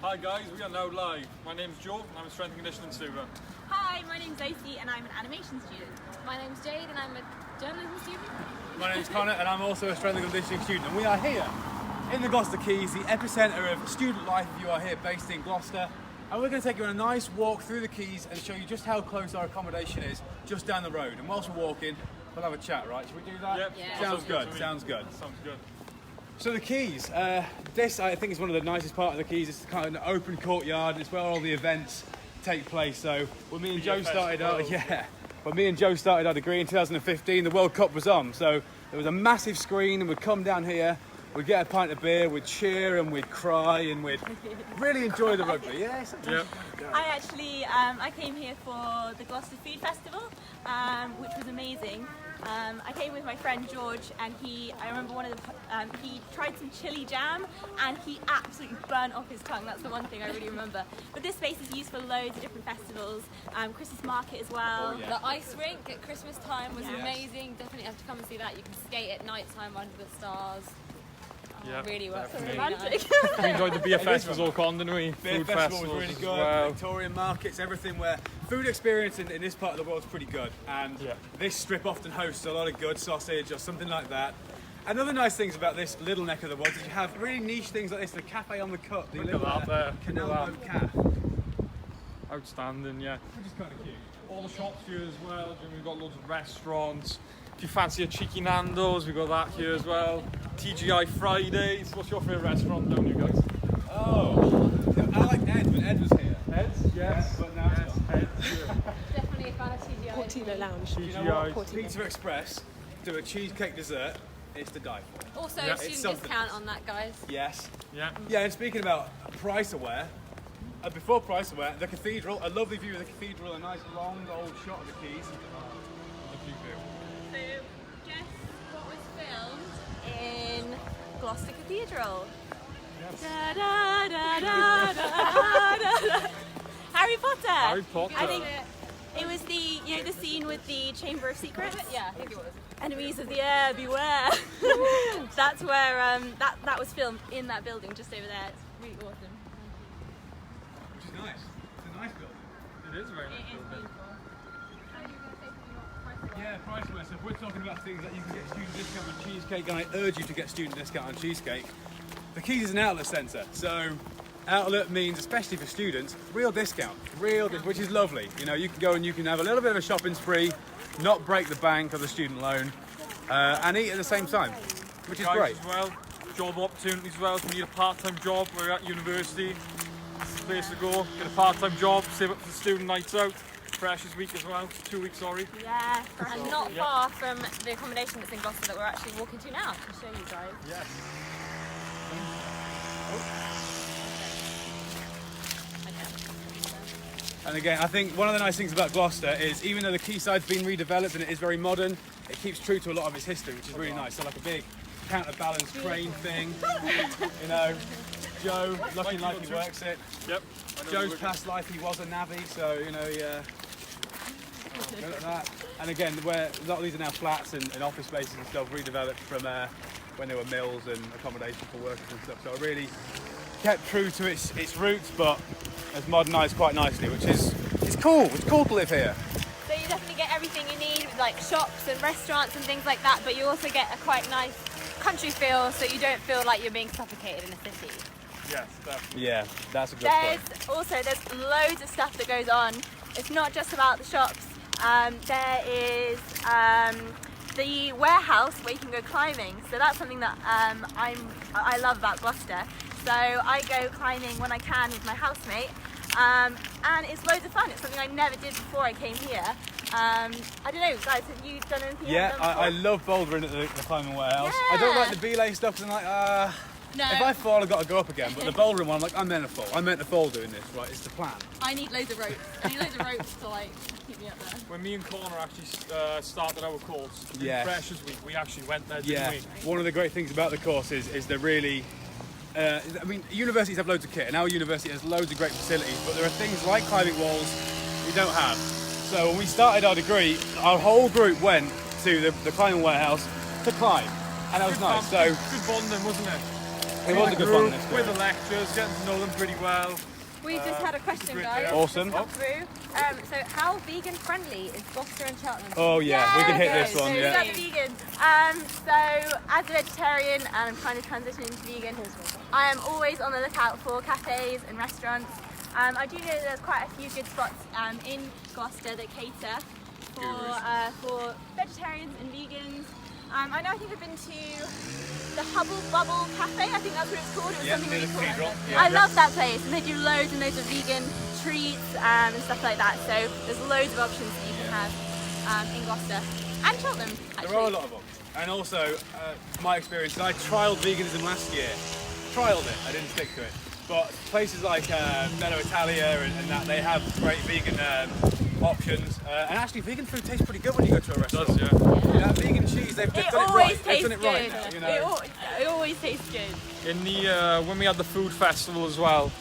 Hi guys, we are now live. My name's Joe and I'm a strength and conditioning student. Hi, my name's Zosie and I'm an animation student. My name's Jade and I'm a journalism student. My name's Conor and I'm also a strength and conditioning student. And we are here in the Gloucester Quays, the epicentre of student life if you are here, based in Gloucester. And we're going to take you on a nice walk through the quays and show you just how close our accommodation is just down the road. And whilst we're walking, we'll have a chat, right? Should we do that? Yep. Yeah. Sounds good, sounds good. Sounds good. So the quays, this I think is one of the nicest part of the quays. It's kind of an open courtyard and it's where all the events take place. So when me and Joe started our degree in 2015, the World Cup was on. So there was a massive screen and we'd come down here, we'd get a pint of beer, we'd cheer and we'd cry and we'd really enjoy the rugby. Yeah, Yep. I came here for the Gloucester Food Festival, which was amazing. I came with my friend George, and I remember he tried some chili jam, and he absolutely burnt off his tongue. That's the one thing I really remember. But this space is used for loads of different festivals, Christmas market as well. Oh, yeah. The ice rink at Christmas time was Yes. amazing. Definitely have to come and see that. You can skate at night time under the stars. Yeah, Really works. definitely. Really Romantic. nice. We enjoyed the beer festivals all con, didn't we? Beer Food festival festivals was really as good. well. Victorian markets, everything where food experience in this part of the world is pretty good. And Yeah. this strip often hosts a lot of good sausage or something like that. And other nice things about this little neck of the woods is you have really niche things like this, the cafe on the cut, the Look little at that there. canal Look at boat cafe, Outstanding, yeah. which is kind of cute. All the shops here as well. We've got loads of restaurants. If you fancy a cheeky Nando's, we've got that here as well. TGI Fridays. What's your favourite restaurant down here, guys? Oh, I like Ed when Ed was here. Heads? Yes. But now it's not. Heads. Definitely a fan of TGI. Portino Lounge. You know what? TGI. Pizza Express do a cheesecake dessert. It's to die for. Also, Yeah, it's student something discount else. on that, guys. Yes. Yeah. Yeah, and speaking about price aware, before price aware, the cathedral, a lovely view of the cathedral, a nice long old shot of the quays. Lovely view. So, guess what was filmed in Gloucester Cathedral? Yes. Da, da, da, da, da, da, da. Harry Potter. Harry Potter. I think it was the scene with the Chamber of Secrets. Yeah, I think it was. Enemies of the air, beware. That's where that was filmed, in that building just over there. It's really awesome. Which is nice. It's a nice building. It is a very nice building. Yeah, price aware. So if we're talking about things that you can get student discount on cheesecake, and I urge you to get student discount on cheesecake, the Quays is an outlet centre. So outlet means, especially for students, real discount, which is lovely. You know, you can go and you can have a little bit of a shopping spree, not break the bank of the student loan, and eat at the same time, which is Guys great. as well. Job opportunities as well. If you need a part-time job, we're at university. It's the place to go. Get a part-time job, save up for the student nights out. Freshers week as well. 2 weeks, sorry. Yeah, And not far from the accommodation that's in Gloucester that we're actually walking to now. To show you guys. Yes. And again, I think one of the nice things about Gloucester is even though the quayside's been redeveloped and it is very modern, it keeps true to a lot of its history, which is really nice. So like a big counterbalance crane thing, you know. Joe, lucky life he works it. Yep. I know Joe's the- past life he was a navvy, so you know, yeah. Look at that. And again, where a lot of these are now flats and office spaces and stuff redeveloped from when they were mills and accommodation for workers and stuff. So it really kept true to its roots, but has modernised quite nicely, which is it's cool. It's cool to live here. So you definitely get everything you need, with like shops and restaurants and things like that, but you also get a quite nice country feel, so you don't feel like you're being suffocated in a city. Yes, definitely. Yeah, that's a good point. There's loads of stuff that goes on. It's not just about the shops. There is the warehouse where you can go climbing. So that's something that I love about Gloucester. So I go climbing when I can with my housemate, and it's loads of fun. It's something I never did before I came here. I don't know, guys, have you done anything? Yeah, you've done I before? love bouldering at the climbing warehouse. I don't like the belay stuff because I'm like, No. if I fall, I've got to go up again. But the bouldering one, I'm like, I'm meant to fall. I'm meant to fall doing this, right? It's the plan. I need loads of ropes. I need loads of ropes to like keep me up there. When me and Conor actually started our course, Yes. Freshers Week, we actually went there, didn't Yeah, we? one of the great things about the course is they're really. I mean, universities have loads of kit, and our university has loads of great facilities, but there are things like climbing walls we don't have. So when we started our degree, our whole group went to the climbing warehouse to climb, and that was nice. So Good bonding, wasn't it? It was a good group, fun. with the lectures, getting to know them pretty well. We just had a question, great guys. day. Awesome. Come through. So, how vegan friendly is Gloucester and Cheltenham? Oh yeah, we can hit this one. So Yeah. that's vegan. So as a vegetarian, and I'm kind of transitioning to vegan, I am always on the lookout for cafes and restaurants. I do know that there's quite a few good spots in Gloucester that cater for vegetarians and vegans. I know I think I've been to the Hubble Bubble Cafe, I think that's what it's called. It was Yeah, something near really the cool. cathedral. I love that place, and they do loads and loads of vegan treats and stuff like that. So there's loads of options that you can have in Gloucester and Cheltenham. Actually. There are a lot of options. And also, my experience, I trialled veganism last year. Trialled it, I didn't stick to it. But places like Mellow Italia and that, they have great vegan options. And actually, vegan food tastes pretty good when you go to a restaurant. It does, yeah. You know, vegan cheese, they've done it always right. They've tastes done it right good. now, you know. It always tastes good. In the when we had the food festival as well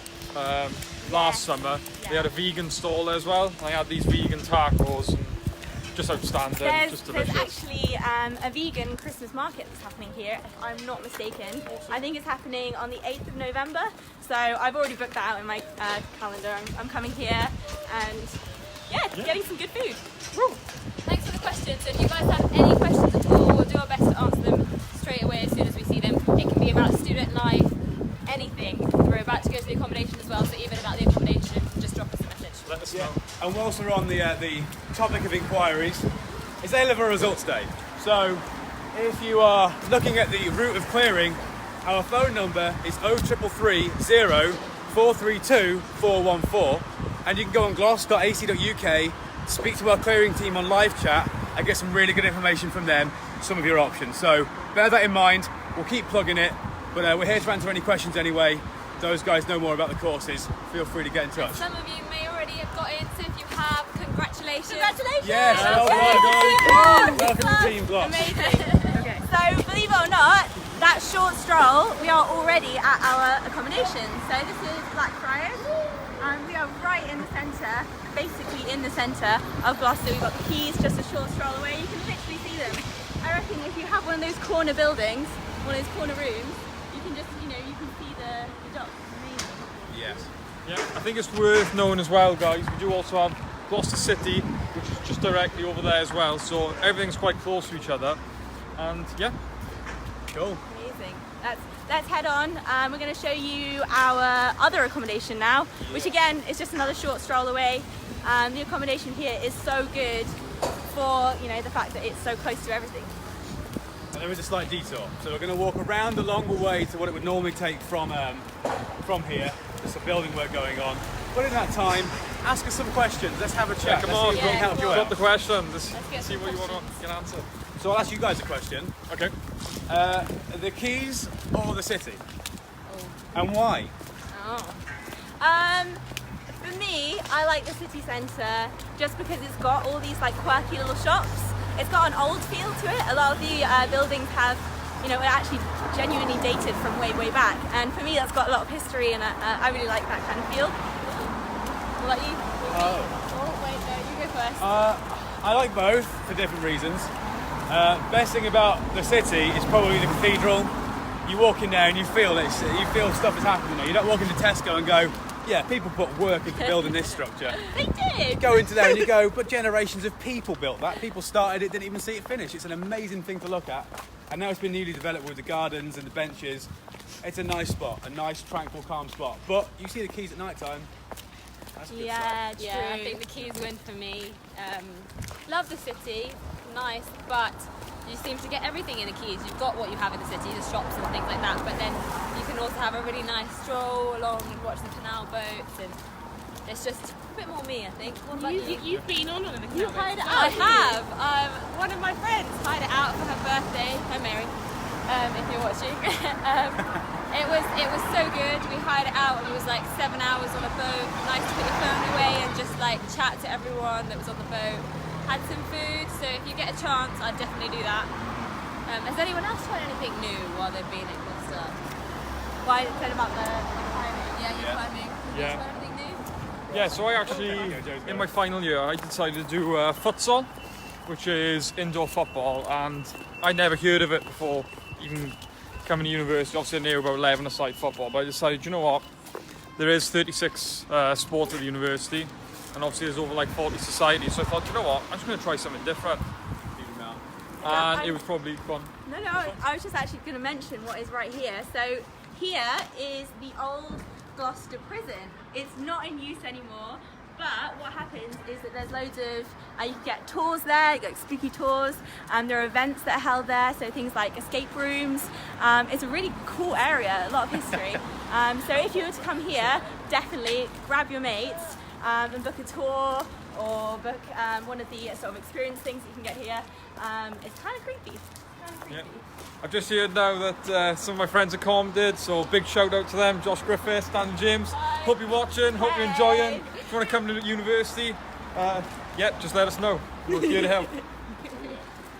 last summer, they had a vegan stall there as well. I had these vegan tacos, and just outstanding, just There's delicious. actually a vegan Christmas market that's happening here, if I'm not mistaken. I think it's happening on the 8th of November, so I've already booked that out in my calendar. I'm coming here and getting some good food. Thanks for the questions. So if you guys have any questions at all, we'll do our best to answer them straight away as soon as we see them. It can be about student life, anything. We're about to go to the accommodation as well, so even about the accommodation, just drop us a message. Let us Yeah. know. And whilst we're on the topic of inquiries, it's A-level results day. So if you are looking at the route of clearing, our phone number is 0330 432 414, and you can go on gloss.ac.uk, speak to our clearing team on live chat and get some really good information from them, some of your options. So bear that in mind, we'll keep plugging it, but we're here to answer any questions anyway. Those guys know more about the courses, feel free to get in touch. Some of you may already have got in, so if you have, congratulations. Congratulations! Yes, well done, guys. Welcome to Team Gloss. Amazing. So believe it or not, that short stroll, we are already at our accommodation. So this is Blackfriars, and we are right in the centre, basically in the centre of Gloucester. We've got the quays just a short stroll away. You can literally see them. I reckon if you have one of those corner buildings, one of those corner rooms, you can just, you can see the docks. Amazing. Yes. Yeah, I think it's worth knowing as well, guys. We do also have Gloucester City, which is just directly over there as well. So everything's quite close to each other. And yeah, Cool. Amazing. Let's head on. We're going to show you our other accommodation now, which again is just another short stroll away. The accommodation here is so good for the fact that it's so close to everything. And there is a slight detour, so we're going to walk around the longer way to what it would normally take from here. There's some building work going on. But in that time, ask us some questions. Let's have a chat. come Let's on, see if we can help you drop out. the question. Let's get see some what you want to get answered. So I'll ask you guys a question. Okay. The Quays or the city? And why? For me, I like the city centre just because it's got all these quirky little shops. It's got an old feel to it. A lot of the buildings have, are actually genuinely dated from way, way back. And for me, that's got a lot of history, and I really like that kind of feel. What about you? Oh, wait, no, you go first. I like both for different reasons. Best thing about the city is probably the cathedral. You walk in there and you feel it. You feel stuff is happening there. You don't walk into Tesco and go, yeah, people put work into building this structure. They did! You go into there and you go, but generations of people built that. People started it, didn't even see it finish. It's an amazing thing to look at. And now it's been newly developed with the gardens and the benches. It's a nice spot, a nice, tranquil, calm spot. But you see the Quays at night time. That's a good sight. True. Yeah, I think the Quays win for me. Love the city, nice, but you seem to get everything in the Quays. You've got what you have in the city, the shops and things like that, but then you can also have a really nice stroll along and watch the canal boats, and it's just a bit more me, I think. What about you? You've been on an account. You hired it I out. have. One of my friends hired it out for her birthday. Hi, Mary, if you're watching. It was so good. We hired it out and it was 7 hours on a boat. Nice to put your phone away and just chat to everyone that was on the boat. Had some food, so if you get a chance, I'd definitely do that. Has anyone else tried anything new while they've been at Gloucester? Why said about the climbing? Yeah, you're climbing. Have you Yeah. tried anything new? Yeah, so I actually, in my final year, I decided to do futsal, which is indoor football, and I'd never heard of it before even coming to university. Obviously I knew about 11 aside football, but I decided, you know what, there is 36 sports at the university, and obviously there's over like 40 societies, so I thought, you know what, I'm just going to try something different. And it was probably fun. No, I was just actually going to mention what is right here. So here is the old Gloucester prison. It's not in use anymore, but what happens is that there's loads of, you can get tours there, you get spooky tours, there are events that are held there, so things like escape rooms. It's a really cool area, a lot of history. So if you were to come here, definitely grab your mates and book a tour, or book one of the sort of experience things that you can get here. It's kind of creepy. Yeah. I've just heard now that some of my friends at Com did, so big shout out to them, Josh Griffiths, Dan James. Hi. Hope you're watching, hope you're enjoying. If you want to come to the university, just let us know. We're here to help.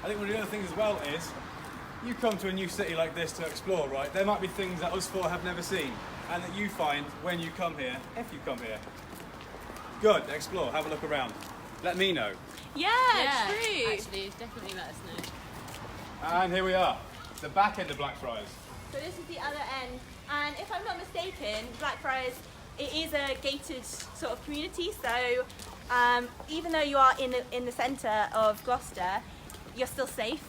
I think one of the other things as well is, you come to a new city like this to explore, right? There might be things that us four have never seen, and that you find when you come here, if you come here. Good, explore, have a look around. Let me know. Yeah, true. Actually, definitely let us know. And here we are, the back end of Blackfriars. So this is the other end, and if I'm not mistaken, Blackfriars, it is a gated sort of community, so even though you are in the centre of Gloucester, you're still safe.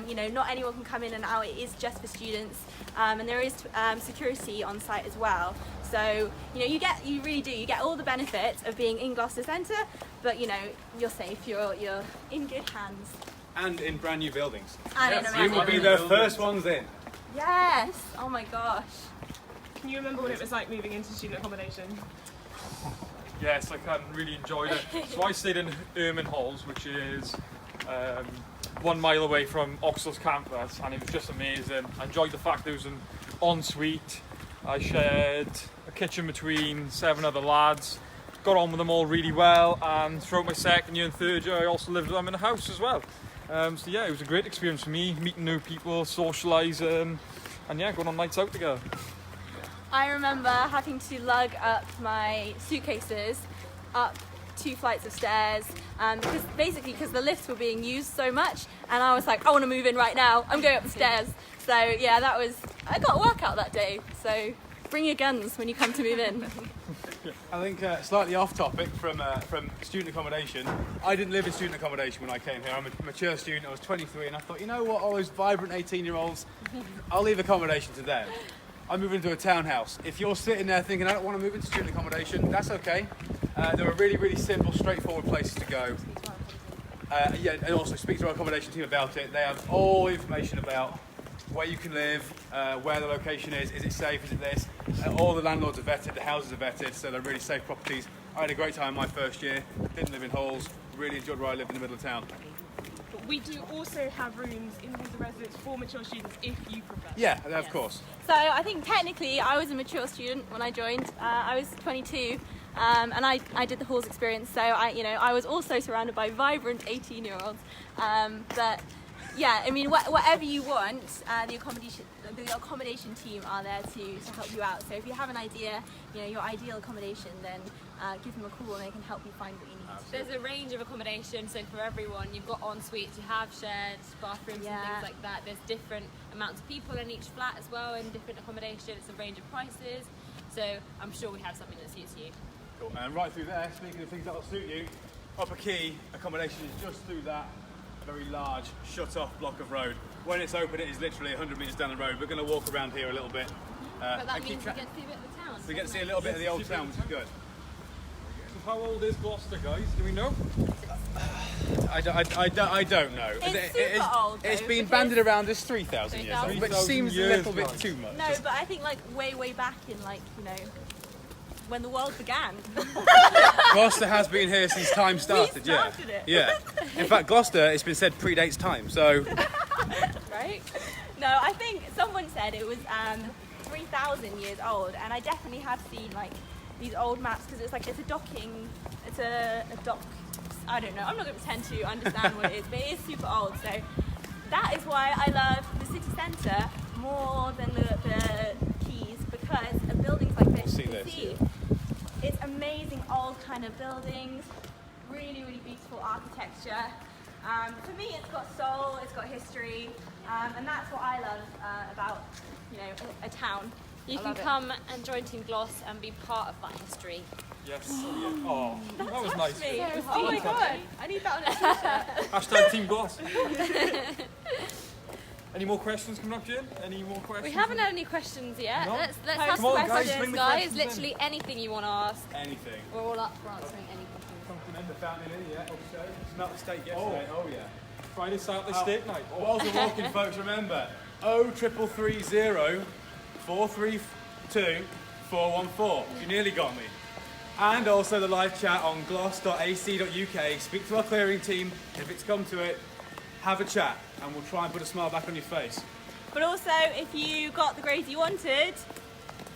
You know, not anyone can come in and out, it is just for students, and there is security on site as well. So, you know, you really do, you get all the benefits of being in Gloucester Centre, but you know, you're safe, you're in good hands. And in brand new buildings. And Yes, in a You will be the first ones in. Yes! Oh my gosh. Can you remember what it was like moving into student accommodation? Yes, I can, really enjoyed it. So I stayed in Ermine Halls, which is 1 mile away from Oxford's campus, and it was just amazing. I enjoyed the fact there was an ensuite. I shared a kitchen between 7 other lads, got on with them all really well, and throughout my second year and third year I also lived with them in a house as well. So yeah, it was a great experience for me, meeting new people, socialising, and yeah, going on nights out together. I remember having to lug up my suitcases up 2 flights of stairs, because the lifts were being used so much, and I was like, I want to move in right now, I'm going up the stairs. So yeah, I got a workout that day, so bring your guns when you come to move in. I think slightly off topic from student accommodation. I didn't live in student accommodation when I came here. I'm a mature student, I was 23, and I thought, you know what, all those vibrant 18-year-olds, I'll leave accommodation to them. I moved into a townhouse. If you're sitting there thinking, I don't want to move into student accommodation, that's okay. There are really, really simple, straightforward places to go. And also speak to our accommodation team about it. They have all the information about where you can live, where the location is it safe, is it this? All the landlords are vetted, the houses are vetted, so they're really safe properties. I had a great time my first year, didn't live in halls, really enjoyed where I lived in the middle of town. But we do also have rooms in the residence for mature students if you prefer. Yeah, of course. So I think technically I was a mature student when I joined. I was 22, and I did the halls experience, so I was also surrounded by vibrant 18-year-olds. But yeah, I mean, whatever you want, the accommodation team are there to help you out. So if you have an idea, your ideal accommodation, then give them a call and they can help you find what you need. There's a range of accommodation, so for everyone, you've got en suites, you have shared bathrooms and things like that. There's different amounts of people in each flat as well, in different accommodation. It's a range of prices, so I'm sure we have something that suits you. Cool. And right through there, speaking of things that will suit you, Upper Quay accommodation is just through that very large, shut-off block of road. When it's open, it is literally 100 metres down the road. We're going to walk around here a little bit. But that means we get to see a bit of the town. We get to see a little bit of the old town, which is good. So how old is Gloucester, guys? Do we know? I don't know. It's super old, though, It's been because- banded around as 3,000 years old, which 3,000 seems a years, little bit guys. too much. No, but I think way back in when the world began. Gloucester has been here since time started, We started it. Yeah. In fact, Gloucester, it's been said, predates time, so... Right? No, I think someone said it was 3,000 years old, and I definitely have seen these old maps, because it's a docking, it's a dock. I don't know, I'm not going to pretend to understand what it is, but it is super old. So that is why I love the city centre more than the quays, because of buildings like this. See you can this, see it's amazing old kind of buildings, really, really beautiful architecture. For me, it's got soul, it's got history, and that's what I love about, you know, a town. You can come and join Team Gloss and be part of that history. Yes. Oh, that was nice. Oh my god, I need that on a t-shirt. Hashtag Team Gloss. Any more questions coming up, Jane? Any more questions? We haven't had any questions yet. No? Let's Come have on, some guys, questions, bring the guys. questions in. Literally anything you want to ask. Anything. We're all up for answering any questions. Something in the fountain in here, upstairs. Smelt the steak yesterday. Oh yeah. Friday, Saturday, steak night. Whilst we're walking, folks, remember 0330 432 414. You nearly got me. And also the live chat on gloss.ac.uk. Speak to our clearing team. If it's come to it, have a chat, and we'll try and put a smile back on your face. But also, if you got the grades you wanted,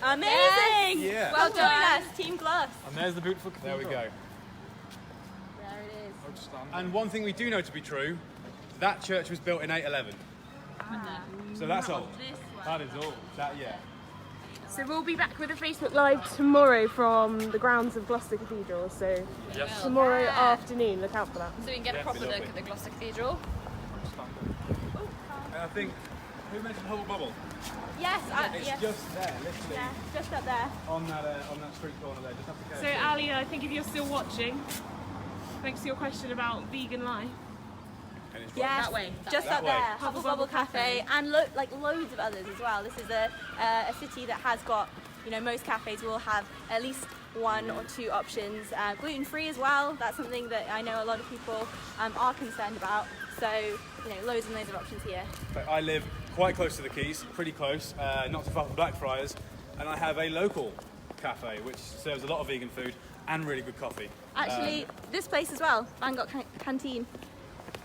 amazing! Yeah. Well Well done, done. us, Team Gloss. And there's the beautiful There cathedral. we go. There it is. Outstanding. And one thing we do know to be true, that church was built in 811. So that's old. That is old. That, yeah. So we'll be back with a Facebook Live tomorrow from the grounds of Gloucester Cathedral. So Yes. tomorrow afternoon, look out for that. So we can get a Yeah, proper be look lovely. at the Gloucester Cathedral. Outstanding. And I think, who mentioned Hubble Bubble? Yes, It's yes. just there, literally, Yeah, just up there. on that street corner there. Just have to go. So Ali, I think if you're still watching, thanks to your question about vegan life. And it's Yes, That way. just That up way. there. Hubble Bubble Cafe, and like loads of others as well. This is a city that has got, you know, most cafes will have at least one or two options. Gluten-free as well. That's something that I know a lot of people are concerned about. So, you know, loads and loads of options here. But I live quite close to the Quays, pretty close, not too far from Blackfriars, and I have a local cafe which serves a lot of vegan food and really good coffee. Actually, this place as well, Bangkok Canteen.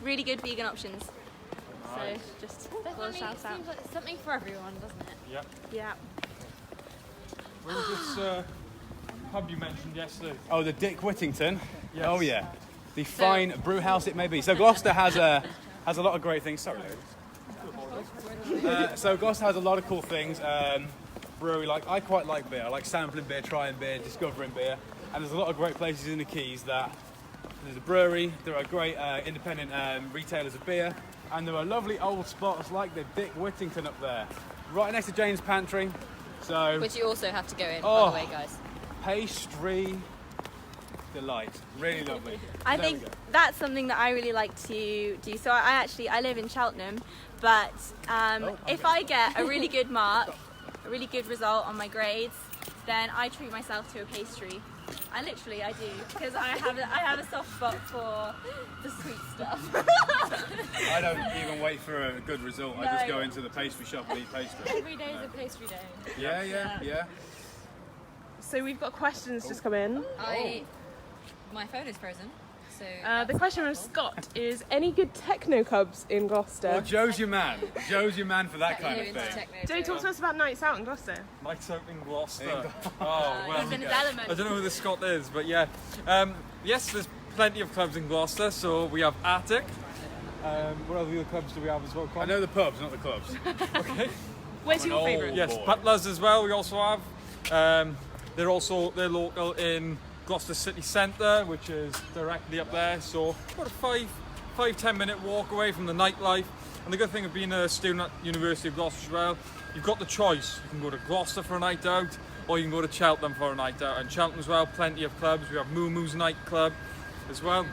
Really good vegan options. Nice. So, just Definitely, little it shout out. seems like it's something for everyone, doesn't it? Yeah. Yeah. Where's this pub you mentioned yesterday? Oh, the Dick Whittington. Yes. Oh yeah, the fine brew house it may be. So Gloucester has a lot of great things. Sorry, ladies. So Gloucester has a lot of cool things. Brewery, like I quite like beer. I like sampling beer, trying beer, discovering beer, and there's a lot of great places in the Quays that. There's a brewery, there are great independent retailers of beer, and there are lovely old spots like the Dick Whittington up there, right next to Jane's Pantry. So, Which you also have to go in, by Oh. the way, guys. pastry delight, really lovely. I There we think go. that's something that I really like to do. So I live in Cheltenham, but if I get a really good mark, a really good result on my grades, then I treat myself to a pastry. I do, because I have a soft spot for the sweet stuff. I don't even wait for a good result. I just No. go into the pastry shop and eat pastry. Every day is a pastry day. Yeah. So we've got questions just come in. My phone is frozen, so... The question from Scott is, any good techno clubs in Gloucester? Well, Joe's your man. Joe's your man for that kind of thing. Joe, talk to us about nights out in Gloucester. Nights out in Gloucester. In Oh, well. He's in his element. I don't know who this Scot is, but yeah. Yes, there's plenty of clubs in Gloucester. So we have Attic. What other clubs do we have as well? I know the pubs, not the clubs. Okay. Where's your old- favourite? Yes, boy. Butlers as well. We also have. They're local in Gloucester City Centre, which is directly up there. So about a 5-10 minute walk away from the nightlife. And the good thing of being a student at University of Gloucester as well, you've got the choice. You can go to Gloucester for a night out, or you can go to Cheltenham for a night out. And Cheltenham as well, plenty of clubs. We have Moo Moo's nightclub as well.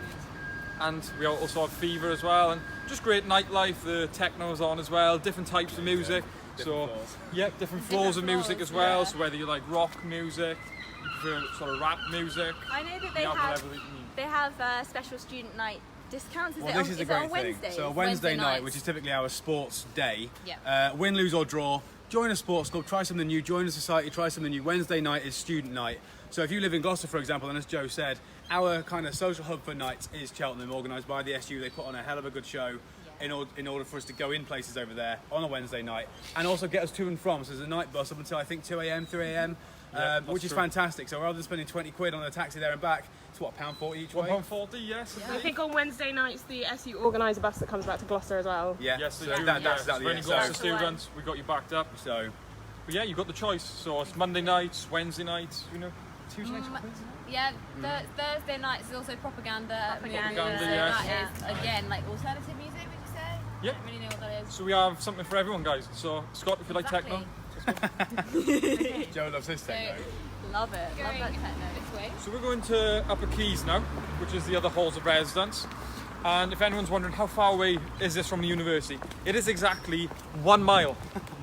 And we also have Fever as well. And just great nightlife. The techno's on as well. Different types of music. Different floors. Yeah, different floors of music as well. yeah. So whether you like rock music, you prefer sort of rap music, I know that you they have have whatever you need. they have special student night discounts. Is Well, it on, this is a it on great thing. Wednesdays? So a Wednesday Wednesday night, nights. which is typically our sports day, Yeah. win, lose or draw, join a sports club, try something new, join a society, try something new. Wednesday night is student night. So if you live in Gloucester, for example, and as Joe said, our kind of social hub for nights is Cheltenham, organised by the SU. They put on a hell of a good show in order for us to go in places over there on a Wednesday night and also get us to and from. So there's a night bus up until I think 2 a.m, 3 a.m, that's which is true. fantastic. So rather than spending 20 quid on a taxi there and back, it's what, £1.40 each way? £1.40, yes. I think on Wednesday nights the SU organise a bus that comes back to Gloucester as well. Yeah, Yes, they so do. that's yeah. exactly For any it. Gloucester So, students, we got you backed up. so But yeah, you've got the choice. So it's Monday nights, Wednesday nights, you know. Tuesday next week? Yeah, Thursday nights is also propaganda. Propaganda, So yes. that is again like alternative music. Would you say? Yeah. I don't really know what that is. So we have something for everyone, guys. So Scott, if you like techno. Joe loves his techno. Love it. Love Going that techno. this way. So we're going to Upper Quays now, which is the other halls of residence. And if anyone's wondering how far away is this from the university, it is exactly 1 mile.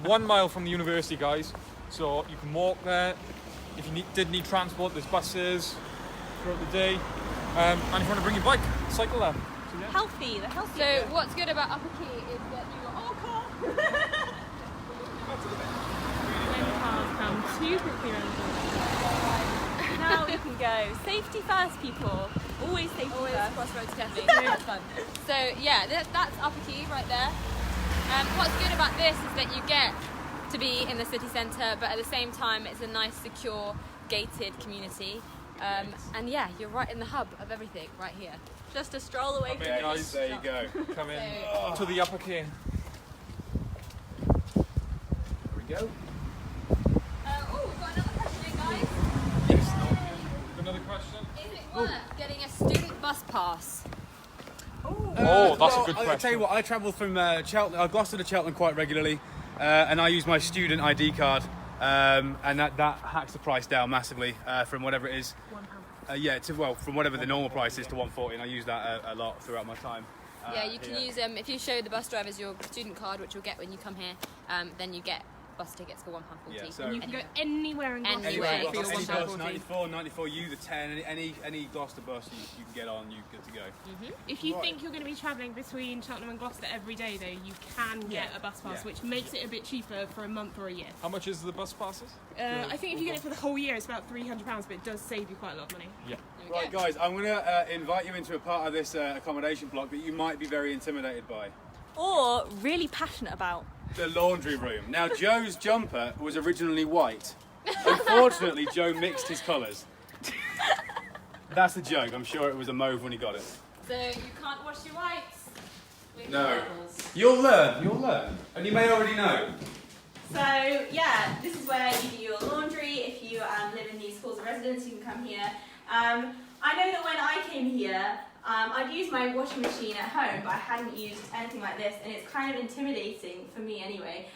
1 mile from the university, guys. So you can walk there. If you did need transport, there's buses throughout the day. And if you want to bring your bike, cycle there. So, yeah. Healthy, the healthy. So what's good about Upper Quay is that you got When cars come too quickly around the corner. now we can go. Safety first, people. Always safety always first. crossroads cafe. It's fun. So yeah, that's Upper Quay right there. What's good about this is that you get to be in the city centre, but at the same time it's a nice, secure, gated community. And yeah, you're right in the hub of everything, right here. Just a stroll away from Yeah, the guys, There you go. come in So- to the Upper Quay. There we go. Oh, we've got another question, guys. Another question? Is it worth getting a student bus pass? Oh, that's a good I'll question. tell you what, I travel from Gloucester to Cheltenham quite regularly, and I use my student ID card, and that hacks the price down massively from whatever it is. From whatever the normal price is to 140, and I use that a lot throughout my time. Yeah, you can use if you show the bus drivers your student card, which you'll get when you come here. Then you get bus tickets for £1.40. Yeah, so- And you can go anywhere in Gloucester Anywhere. for your Any bus, £1.40. 94, 94U, the 10, any Gloucester bus you can get on, you're good to go. If you think you're going to be travelling between Cheltenham and Gloucester every day, though, you can get a bus pass, Yeah. which makes it a bit cheaper for a month or a year. How much is the bus passes? I think if you get it for the whole year, it's about £300, but it does save you quite a lot of money. Yeah. There we Right, go. guys, I'm going to invite you into a part of this accommodation block that you might be very intimidated by. or really passionate about. The laundry room. Now, Joe's jumper was originally white. Unfortunately, Joe mixed his colours. That's a joke. I'm sure it was a mauve when he got it. So you can't wash your whites. With No. labels. You'll learn. And you may already know. So yeah, this is where you do your laundry. If you live in these halls of residence, you can come here. I know that when I came here, I'd used my washing machine at home, but I hadn't used anything like this, and it's kind of intimidating for me anyway.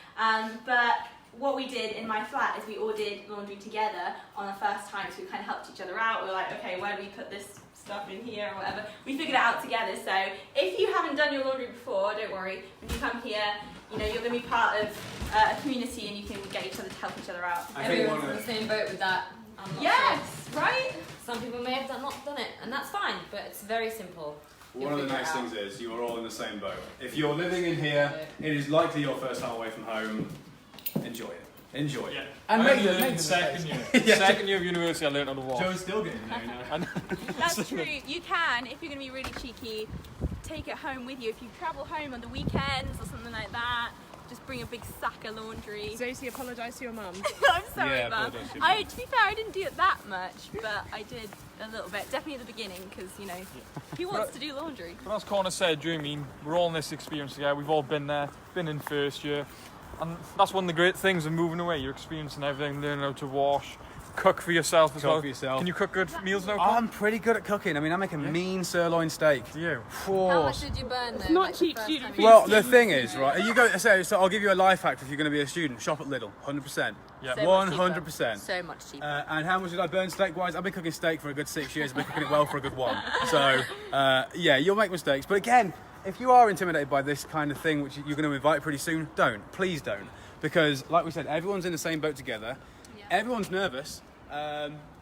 But what we did in my flat is we all did laundry together on the first time, so we kind of helped each other out. We were like, okay, where do we put this stuff in here or whatever? We figured it out together. So if you haven't done your laundry before, don't worry. When you come here, you know, you're going to be part of a community, and you can get each other to help each other out. I think Everyone's one in of the same boat with that. I'm not Yes, right? sure. Some people may have not done it, and that's fine, but it's very simple. One of the nice things is you are all in the same boat. If you're living in here, it is likely your first time away from home. Enjoy it. Enjoy it. Yeah. And I make learned the second year. Yeah. Second year of university, I learned how to walk. Joe's still getting there, you know. And That's true. You can, if you're going to be really cheeky, take it home with you. If you travel home on the weekends or something like that, just bring a big sack of laundry. Zosie, apologise to your mum. I'm sorry, Yeah, Mum. apologise to your mum. To be fair, I didn't do it that much, but I did a little bit. Definitely at the beginning, because, you know, he wants to do laundry. But as Conor said, do you know what I mean? We're all in this experience together. We've all been there, been in first year. And that's one of the great things of moving away. You're experiencing everything, learning how to wash, cook for yourself as Cook well. for yourself. Can you cook good meals now, Conor? I'm pretty good at cooking. I mean, I make a mean sirloin steak. Do you? How much did you burn though? not like, the cheap first student time food. you- Well, the thing is, right, so I'll give you a life hack if you're going to be a student. Shop at Lidl, 100%. Yeah. So much cheaper. 100%. So much cheaper. And how much did I burn steak-wise? I've been cooking steak for a good 6 years. I've been cooking it well for a good one. So, yeah, you'll make mistakes. But again, if you are intimidated by this kind of thing, which you're going to invite pretty soon, don't. Please don't. Because, like we said, everyone's in the same boat together. Yeah. Everyone's nervous.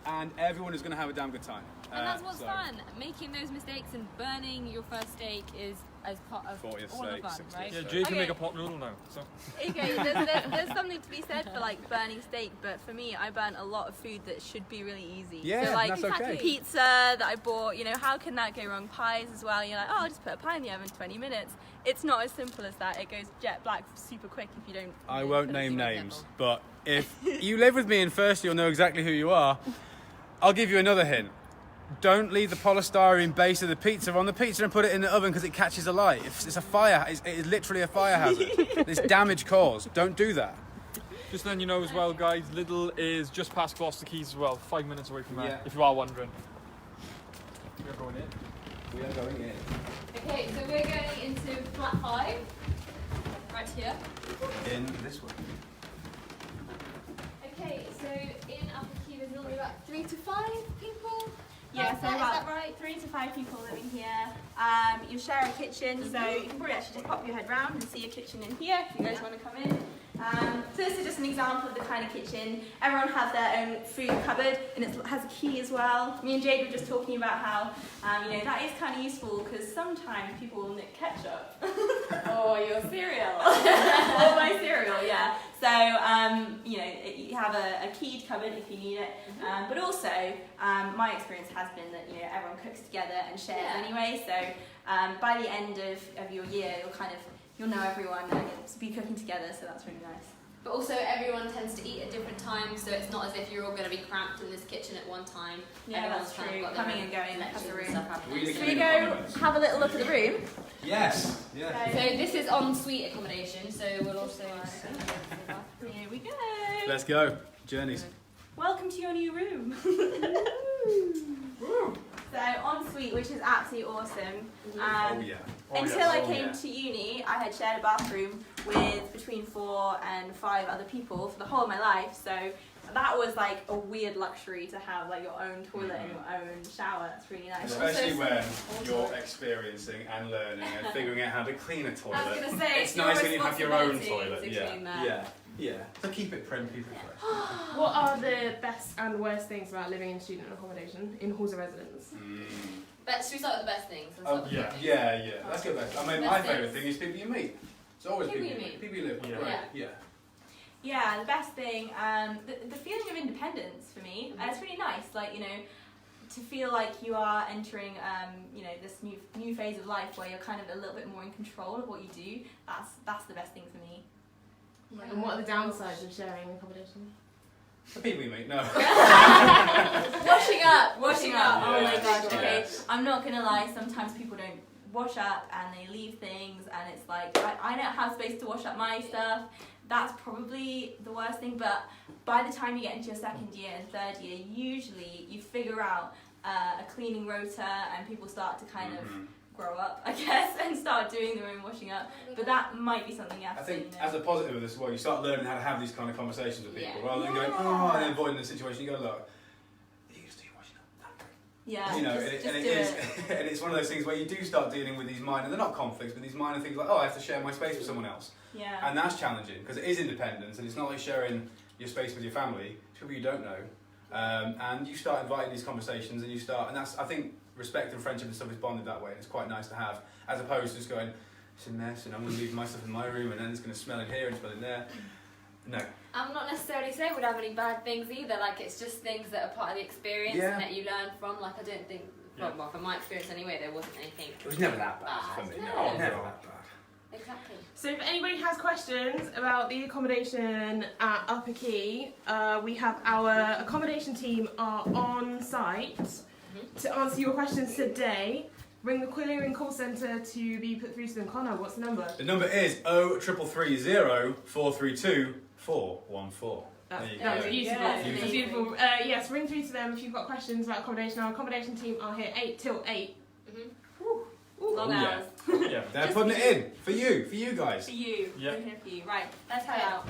And everyone is going to have a damn good time. And that's what's So- fun. Making those mistakes and burning your first steak is as part of 40th all the steak, fun, 60th right? Yeah, steak. Jade can Okay. make a pot noodle now. So. Okay, there's something to be said for like burning steak, but for me, I burnt a lot of food that should be really easy. Yeah, so like that's okay. pizza that I bought, you know, how can that go wrong? Pies as well. You're like, oh, I'll just put a pie in the oven 20 minutes. It's not as simple as that. It goes jet black super quick if you don't. I you know, won't put a name super names, careful. but if you live with me in first, you'll know exactly who you are. I'll give you another hint. Don't leave the polystyrene base of the pizza on the pizza and put it in the oven because it catches alight. It's a fire. It is literally a fire hazard. It's damage caused. Don't do that. Just then you know as well, guys, Lidl is just past Gloucester Quays as well, 5 minutes away from there, Yeah. if you are wondering. We are going in. We are going in. Okay, so we're going into flat 5, right here. In this one. Okay, so in Upper Quay there's normally about 3 to 5 people. Yeah, Is so that about right? 3 to 5 people living here. You share a kitchen, so you can probably actually just pop your head round and see a kitchen in here if you guys want to come in. So this is just an example of the kind of kitchen. Everyone has their own food cupboard, and it has a key as well. Me and Jade were just talking about how, that is kind of useful because sometimes people will nick ketchup. Or your cereal. Or my cereal, yeah. So, you have a keyed cupboard if you need it. But also, my experience has been that, everyone cooks together and shares anyway. So, by the end of your year, you'll know everyone and you'll be cooking together. So that's really nice. But also everyone tends to eat at different times, so it's not as if you're all going to be cramped in this kitchen at one time. Yeah, Everyone's that's kind of true. got their Coming own and going, lectures has a and room. stuff happening. Really Should we go have a little look at the room? Yes. Yeah. So this is en-suite accommodation, so we'll also... Here we go. Let's go. Journeys. Welcome to your new room. So ensuite, which is absolutely awesome. Oh yeah. Until I came to uni, I had shared a bathroom with between 4 and 5 other people for the whole of my life. So that was like a weird luxury to have like your own toilet and your own shower. That's really nice. Especially when you're experiencing and learning and figuring out how to clean a toilet. I was going to say, It's nice when you have your own responsibility toilet. to Yeah. clean that. Yeah. Yeah. So keep it prim, keep it fresh. What are the best and worst things about living in student accommodation in halls of residence? But should we start with the best things? And Oh, start with the yeah. good things? Yeah. Let's go back. I mean, my Best favourite things. thing is people you meet. It's always People people you you meet. meet. People you live with. Yeah. Right. Yeah. Yeah, the best thing, the feeling of independence for me. It's really nice, to feel like you are entering, this new phase of life where you're kind of a little bit more in control of what you do. That's the best thing for me. And what are the downsides of sharing accommodation? The people you meet. No. Washing up. Oh my Yes, gosh. Okay, yes. I'm not gonna lie. Sometimes people don't wash up and they leave things, and it's like I don't have space to wash up my stuff. That's probably the worst thing. But by the time you get into your second year and third year, usually you figure out a cleaning rota, and people start to kind of grow up, I guess, and start doing their own washing up. But that might be something you have I to think say, as a positive of this as well, you start learning how to have these kind of conversations with people Yeah. rather than going, oh, and then avoiding the situation. You go, look, you just do your washing up. yeah, You know, just and it do is, it. and it's one of those things where you do start dealing with these minor, they're not conflicts, but these minor things like, oh, I have to share my space with someone else. Yeah. And that's challenging because it is independence and it's not like sharing your space with your family, it's people you don't know. And you start inviting these conversations and that's, I think, respect and friendship and stuff is bonded that way, and it's quite nice to have, as opposed to just going, it's a mess and I'm going to leave my stuff in my room and then it's going to smell in here and smell in there. No. I'm not necessarily saying we'd have any bad things either, like it's just things that are part of the experience Yeah. and that you learn from. Like I don't think, well, from my experience anyway, there wasn't anything. It was never that bad for me. No. Never that bad. Exactly. So if anybody has questions about the accommodation at Upper Quay, we have our accommodation team are on site to answer your questions today. Ring the Quilling call centre to be put through to them. Conor, what's the number? The number is 0330 432 414. That There you was go. beautiful. Yeah. That's beautiful. Yes, ring through to them if you've got questions about accommodation. Our accommodation team are here 8 till 8. Long Oh, yeah. hours. Yeah. They're Just putting for it in for you guys. For you. Yeah. We're here for you. Right, let's head out.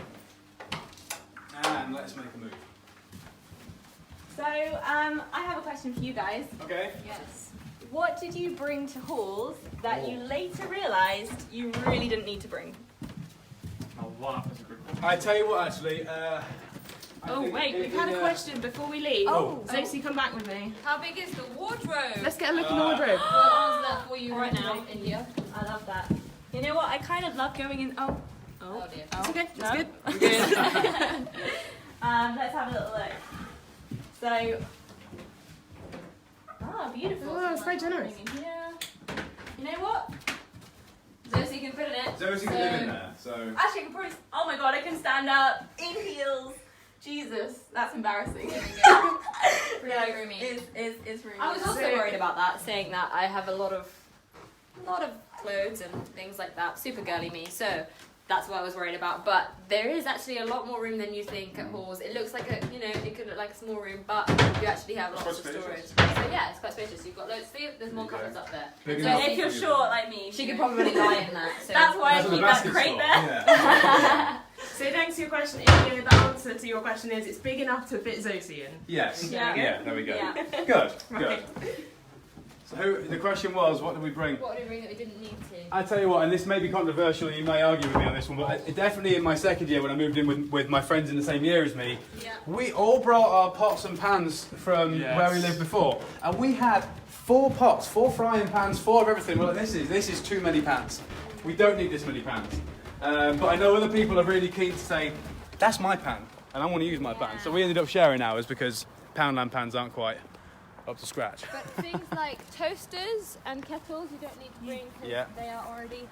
And let's make a move. So, I have a question for you guys. Okay. Yes. What did you bring to halls that you later realised you really didn't need to bring? Now that is a good one. I tell you what, actually. Oh wait, we've had a question before we leave. Oh. Zosie, come back with me. How big is the wardrobe? Let's get a look in the wardrobe. I'll answer that for you right now in here. I love that. You know what? I kind of love going in. Oh. Oh dear. It's okay, it's No? good. Let's have a little look. So. Beautiful. Oh, it's very generous. In here. You know what? Zosie can fit in it. Zosie can live in there, so. Actually, I can probably. Oh my god, I can stand up in heels. Jesus, that's embarrassing. There we go. Really roomy. Is really. I was also So- worried about that, saying that I have a lot of clothes and things like that. Super girly me. So That's what I was worried about. But there is actually a lot more room than you think at halls. It looks like it could look like a small room, but you actually have lots of storage. So yeah, it's quite spacious. You've got loads. See, there's more cupboards up there. Big So enough If you're short like me, she could probably lie in that. So. That's why I That's what keep the that basket's crate for. there. Yeah. So thanks for your question. If the answer to your question is it's big enough to fit Zosie in. Yes. Yeah. There we go. Yeah. Good. Right. So the question was, what did we bring? What did we bring that we didn't need to? I tell you what, and this may be controversial, and you may argue with me on this one, but definitely in my second year when I moved in with my friends in the same year as me, we all brought our pots and pans from where we lived before, and we had 4 pots, 4 frying pans, 4 of everything. Well, this is too many pans. We don't need this many pans. But I know other people are really keen to say, that's my pan, and I want to use my pan. So we ended up sharing ours because Poundland pans aren't quite up to scratch. But things like toasters and kettles you don't need to bring because they are already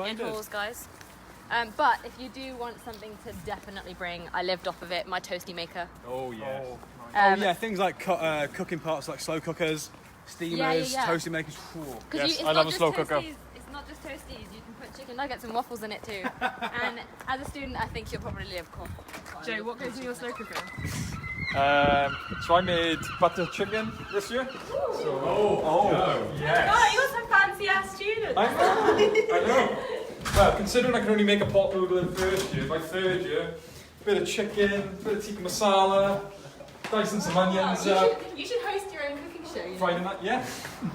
in halls, guys. But if you do want something to definitely bring, I lived off of it, my toasty maker. Oh yeah. Um, Things like cooking pots, like slow cookers, steamers, toasty makers. Yes, I love a slow cooker. It's not just toasties, you can put chicken nuggets and waffles in it too. And as a student, I think you'll probably live cool. Joe, what goes in your slow cooker? So I made butter chicken this year. God, you're some fancy ass student. I know. Well, considering I can only make a pot noodle in first year, by third year, bit of chicken, bit of tikka masala, dicing some onions up. You should host your own cooking show. You know? Friday night, yeah.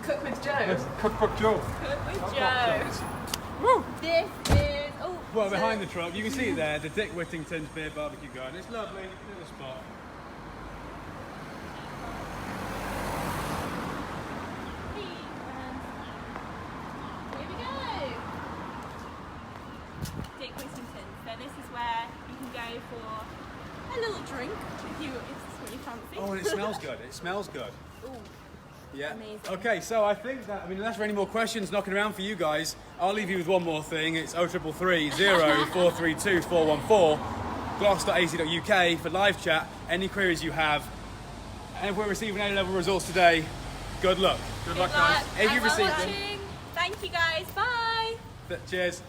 Cook with Joe. Yes, Cook Joe. Good with Joe. Woo! This is Well, behind the truck, you can see it there, the Dick Whittington's Beer Barbecue Garden. It's lovely, little spot. Here we go. Dick Whittington. So this is where you can go for a little drink if it's what you fancy. Oh, and it smells good. It smells good. Ooh. Yeah. Amazing. Okay, so I think that, unless there are any more questions knocking around for you guys, I'll leave you with one more thing. It's 0330 432 414, gloucester.ac.uk for live chat. Any queries you have. And if we're receiving A-level results today, good luck. Good luck, guys. If you've received them. Thank you guys. Bye. Cheers.